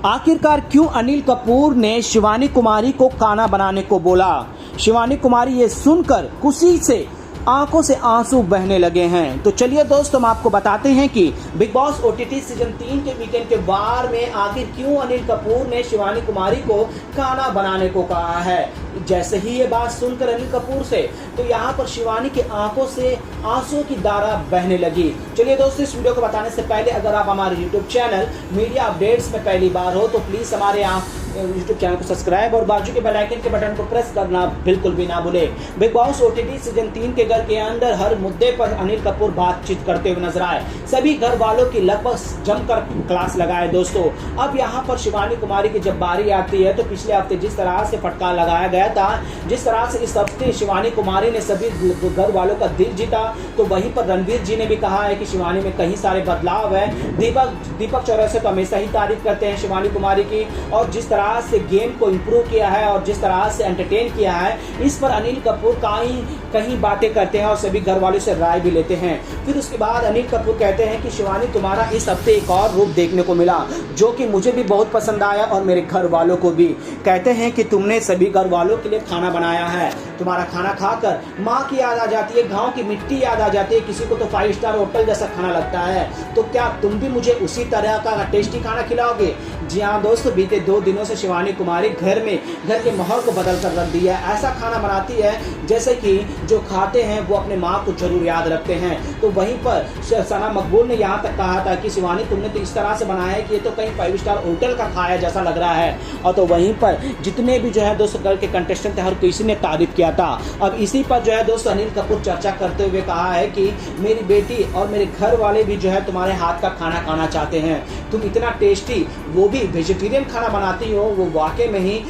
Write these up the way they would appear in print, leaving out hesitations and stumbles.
आखिरकार क्यों अनिल कपूर ने शिवानी कुमारी को खाना बनाने को बोला। शिवानी कुमारी ये सुनकर खुशी से आंखों से आंसू बहने लगे हैं। तो चलिए दोस्तों, हम आपको बताते हैं कि बिग बॉस ओटीटी सीजन 3 के वीकेंड के वार में आखिर क्यों अनिल कपूर ने शिवानी कुमारी को खाना बनाने को कहा है। जैसे ही ये बात सुनकर अनिल कपूर से, तो यहाँ पर शिवानी की आंखों से आंसू की धारा बहने लगी। चलिए दोस्तों, इस वीडियो को बताने से पहले अगर आप हमारे यूट्यूब चैनल मीडिया अपडेट्स में पहली बार हो तो प्लीज़ हमारे यूट्यूब चैनल को सब्सक्राइब और बाजू के बेल आइकन के बटन को प्रेस करना बिल्कुल भी ना भूले। बिग बॉस ओटीटी सीजन 3 के घर के अंदर हर मुद्दे पर अनिल कपूर बातचीत करते हुए नजर आए। सभी घर वालों की लगभग जमकर क्लास लगाए दोस्तों। अब यहाँ पर शिवानी कुमारी की जब बारी आती है तो पिछले हफ्ते जिस तरह से फटकार लगाया गया था, जिस तरह से इस हफ्ते शिवानी कुमारी ने सभी घर वालों का दिल जीता, तो वहीं पर रणवीर जी ने भी कहा है कि शिवानी में कई सारे बदलाव है। दीपक चौरसिया तो हमेशा ही तारीफ करते हैं शिवानी कुमारी की, और जिस तरह से गेम को इम्प्रूव किया है और जिस तरह से एंटरटेन किया है, इस पर अनिल कपूर कहीं बातें करते हैं और सभी घर वालों से राय भी लेते हैं। फिर उसके बाद अनिल कपूर कहते हैं कि शिवानी तुम्हारा इस हफ्ते एक और रूप देखने को मिला जो कि मुझे भी बहुत पसंद आया और मेरे घर वालों को भी। कहते हैं कि तुमने सभी घर वालों के लिए खाना बनाया है। तुम्हारा खाना खाकर माँ की याद आ जाती है, गाँव की मिट्टी याद आ जाती है, किसी को तो 5 स्टार होटल जैसा खाना लगता है। तो क्या तुम भी मुझे उसी तरह का टेस्टी खाना खिलाओगे? जी हाँ दोस्तों, बीते 2 दिनों से शिवानी कुमारी घर के माहौल को बदल कर रख दिया है। ऐसा खाना बनाती है जैसे कि जो खाते हैं वो अपने माँ को जरूर याद रखते हैं। तो वहीं पर सना मकबूल ने यहाँ तक कहा था कि शिवानी तुमने तो इस तरह से बनाया है कि ये तो कहीं 5 स्टार होटल का खाया जैसा लग रहा है। और तो वहीं पर जितने भी जो है दोस्तों घर के कंटेस्टेंट थे, हर किसी ने तारीफ किया था। अब इसी पर जो है दोस्तों अनिल कपूर चर्चा करते हुए कहा है कि मेरी बेटी और मेरे घर वाले भी जो है तुम्हारे हाथ का खाना खाना चाहते हैं। तुम इतना टेस्टी, वो भी वेजिटेरियन खाना बनाती हो, वो वाकई में ही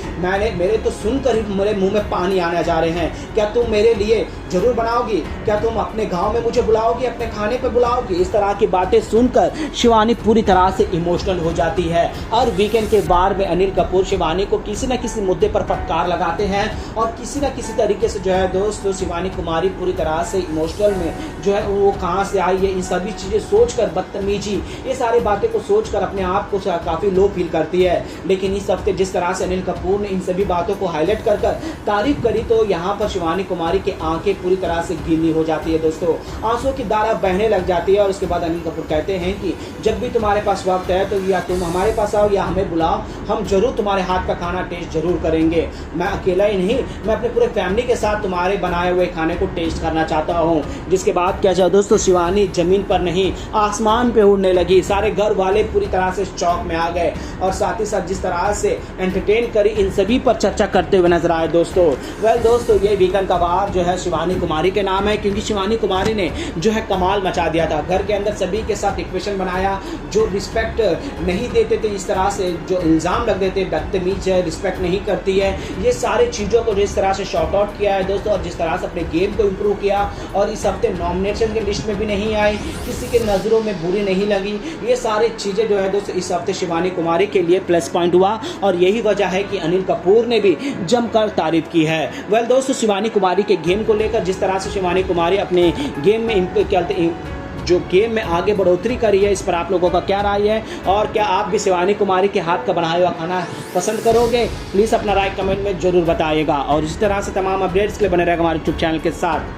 मेरे तो सुनकर ही मेरे मुंह में पानी आने जा रहे हैं। क्या तुम मेरे लिए जरूर बनाओगी? क्या तुम अपने गांव में मुझे बुलाओगी, अपने खाने पे बुलाओगी? इस तरह की बातें सुनकर शिवानी पूरी तरह से इमोशनल हो जाती है। और वीकेंड के वार में अनिल कपूर शिवानी को किसी न किसी मुद्दे पर फटकार लगाते हैं और किसी न किसी तरीके से जो है दोस्तों शिवानी कुमारी पूरी तरह से इमोशनल में जो है वो कहाँ से आई है, इन सभी चीज़ें सोचकर, बदतमीजी, ये सारी बातें को सोचकर अपने आप को काफ़ी लो फील करती है। लेकिन इस हफ्ते जिस तरह से अनिल कपूर ने इन सभी बातों को हाईलाइट कर तारीफ करी, तो यहाँ पर शिवानी कुमारी की आंखें पूरी तरह से गीली हो जाती है दोस्तों, आंसू की धारा बहने लग जाती है। और उसके बाद अनिल कपूर कहते हैं कि जब भी तुम्हारे पास वक्त है तो या तुम हमारे पास आओ या हमें बुलाओ, हम जरूर तुम्हारे हाथ का खाना टेस्ट जरूर करेंगे। मैं अकेला ही नहीं, मैं अपने पूरे फैमिली के साथ तुम्हारे बनाए हुए खाने को टेस्ट करना चाहता हूँ। जिसके बाद क्या जाए दोस्तों, शिवानी जमीन पर नहीं आसमान पे उड़ने लगी। सारे घर वाले पूरी तरह से चौक में आ गए और साथ ही साथ जिस तरह से एंटरटेन करी, इन सभी पर चर्चा करते हुए नजर आए दोस्तों। वेल दोस्तों, ये वीकेंड का वार जो है शिवानी कुमारी के नाम है, क्योंकि शिवानी कुमारी ने जो है कमाल मचा दिया था। घर के अंदर सभी के साथ इक्वेशन बनाया, जो रिस्पेक्ट नहीं देते थे, इस तरह से जो इल्ज़ाम लग देते, बदतमीज है, रिस्पेक्ट नहीं करती है, ये सारी चीज़ों को जिस तरह से शॉर्ट आउट किया है दोस्तों, और जिस तरह से अपने गेम को इम्प्रूव किया, और इस हफ्ते नॉमिनेशन की लिस्ट में भी नहीं आई, किसी के नज़रों में बुरी नहीं लगी, ये सारी चीज़ें जो है दोस्तों इस हफ्ते शिवानी कुमारी के लिए प्लस पॉइंट हुआ। और यही वजह है कि अनिल कपूर ने भी जमकर तारीफ की है। वेल दोस्तों, शिवानी कुमारी के गेम को लेकर जिस तरह से शिवानी कुमारी अपने गेम में जो गेम में आगे बढ़ोतरी करी है, इस पर आप लोगों का क्या राय है? और क्या आप भी शिवानी कुमारी के हाथ का बनाया हुआ खाना पसंद करोगे? प्लीज़ अपना राय कमेंट में जरूर बताइएगा। और इसी तरह से तमाम अपडेट्स के लिए बने रहेगा हमारे यूट्यूब चैनल के साथ।